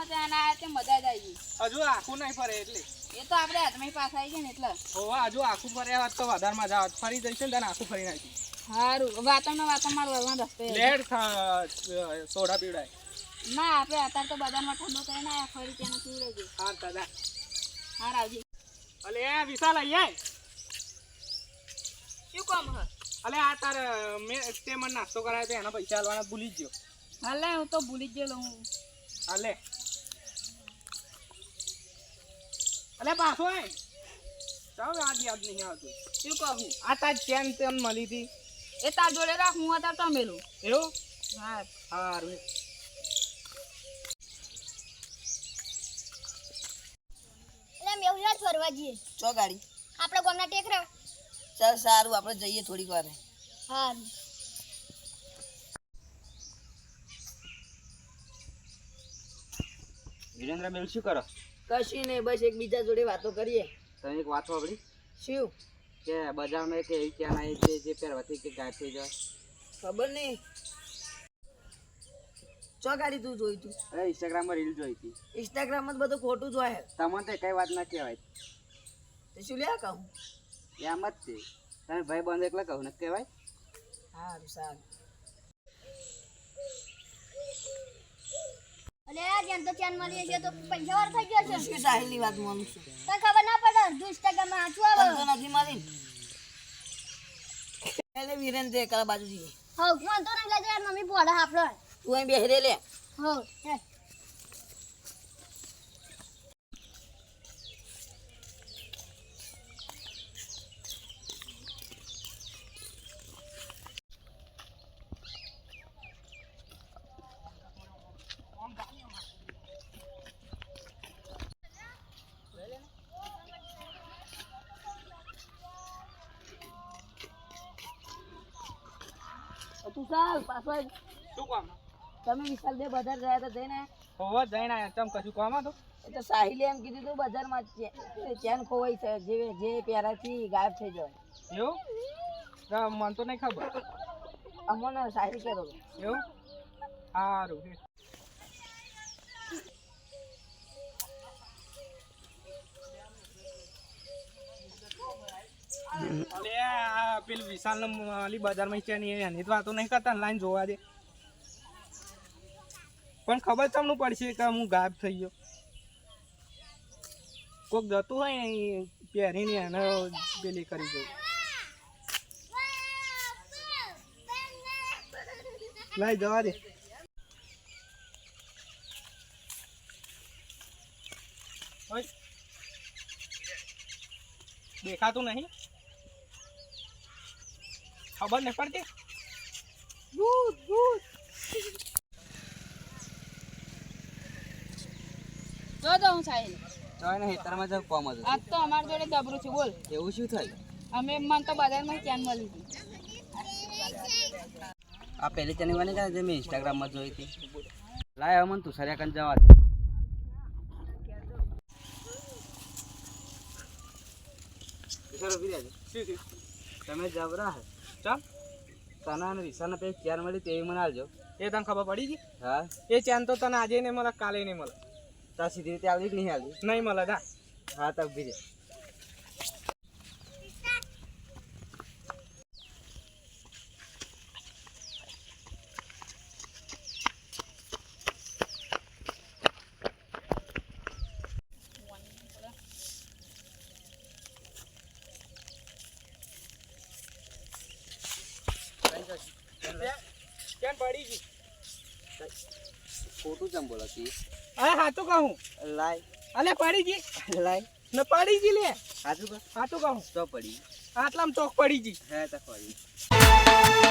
માં ત્યાં આયા તે મજા જ આવી હજુ આખું નહીં ફરે એટલે એ તો આપણે હાથમાં પાછા આવી ગયા ને એટલે હોવા હજુ આખું ફર્યા હોત તો વધારે મજા આવત ફરી જઈશું ને તને આખું ફરી નાખી સારું વાતામાં વળવા રસ્તે લેટ સોડા પીવડાય ના આપણે અત્યારે તો બજારમાં ઠંડો કરીને આયા ફરી ત્યાં પીવડાવી હા દાદા હા રાવજી અલે વિશાલ આઈ શું કામ હ અલે આ તાર મેં તે મને નાસ્તો કરાયો તો એના પૈસા આલવાના ભૂલી જ ગયો હાલે હું તો ભૂલી જ ગયેલો હું હાલે અલે પાછો આય ચાલ આજ યાદ નહીં આવતું શું કહું આ તાર ચેન તેમ મળી હતી એ તાર જોડે રાખ હું અત્યારે ટમેલું એવું હા સારું મેં ફરવા જઈએ ચો ગાડી આપણે ગામના ટેકરા ચાલ સારું આપણે જઈએ થોડીક વાર હા વિરેન્દ્ર મેલ શું કરો? કશું નહીં બસ એકબીજા જોડે વાતો કરીએ. તમે એક વાત સાંભળી શું? કે બજારમાં એક એવી ચેન આવી છે જે પહેરવાથી કે ગાયબ થઈ જાય. ખબર નહીં. ચો ગાડી તું જોઈ તું? અરે ઇન્સ્ટાગ્રામમાં રીલ જોઈ હતી. ઇન્સ્ટાગ્રામમાં બધું ખોટું જોય. તમને તો કઈ વાત ના કહેવાય. તે શું લે કહું? એમ જ છે. તમે ભાઈ બંધ એકલા કહું ને કહેવાય. સારું સારું. અલે આ જેમ તો ચેન મળી છે તો પૈસા વાર થઈ ગયો છે. શું સાહિલની વાત માનું છું? તને ખબર ના પડે અડધું ઇન્સ્ટાગ્રામમાં આછું આવે. તો નથી મારી. એટલે વિરેન્દ્ર એકલા બાજુ જઈએ. હવ ફોન તો ના લેજો યાર મમ્મી બોલા આપણો. તું અહીં બેહી રે લે. હવ હે તું ચાલ પાછો શું કામ તમે વિશાલ બે બજાર ગયા હતા જઈને હોવા જઈને આયા તમ કશું કામ હતું એ તો સાહિલે એમ કીધું તું બજારમાં ચેન ખોવાઈ છે જે પહેરાથી ગાયબ થઈ જાય એવું મને તો નહીં ખબર અમને સાહિલ કહેતો હતો. એવું સારું અલે આ પેલું વિશાલ અલી બજારમાં છે ને એની તો વાતો નહીં કરતા લાઈન જોવા દે પણ ખબર તમને પડશે કે હું ગાયબ થઈ ગયો કોક જતું હોય ને પહેરીને એને પેલી કરી દઉં લાઈ જવા દે દેખાતું નહીં ખબર નહીં પડતી જો તો હું સાહેલ ચાલ ને હેતરમાં જાવ કોમ હતું. આજ તો અમારી જોડે જબરું છે બોલ એવું શું થયું? અમે મને તો બજારમાં ચેન મળી હતી આ પહેલી ચેનલ બની ગયા જે મેં ઇન્સ્ટાગ્રામમાં જોઈ હતી. લાય હવે મને તુષારિયા કાન જવા દે. તુષાર ઉભી રહેજે. તમે જબરા હે ચાલ તને અને વિશાલને પેલી ચેન મળી તેવી મને આલજો. એ તને ખબર પડી ગઈ હા એ ચેન તો તને આજે નહીં મળે કાલે નહીં મળે તાર સીધી રીતે આવડી કે નહીં આવડી? નહીં મળે જા હા તો ઉભી રહે. ચેન પડી ગઈ ખોટું ચમ બોલો તી? અરે હાચું કહું લાય અલે પડી ગઈ લાય ને પડી ગઈ લે હાચું કર. હાચું કહું તો પડી આટલામાં ચોક પડી ગઈ હે તો પડી.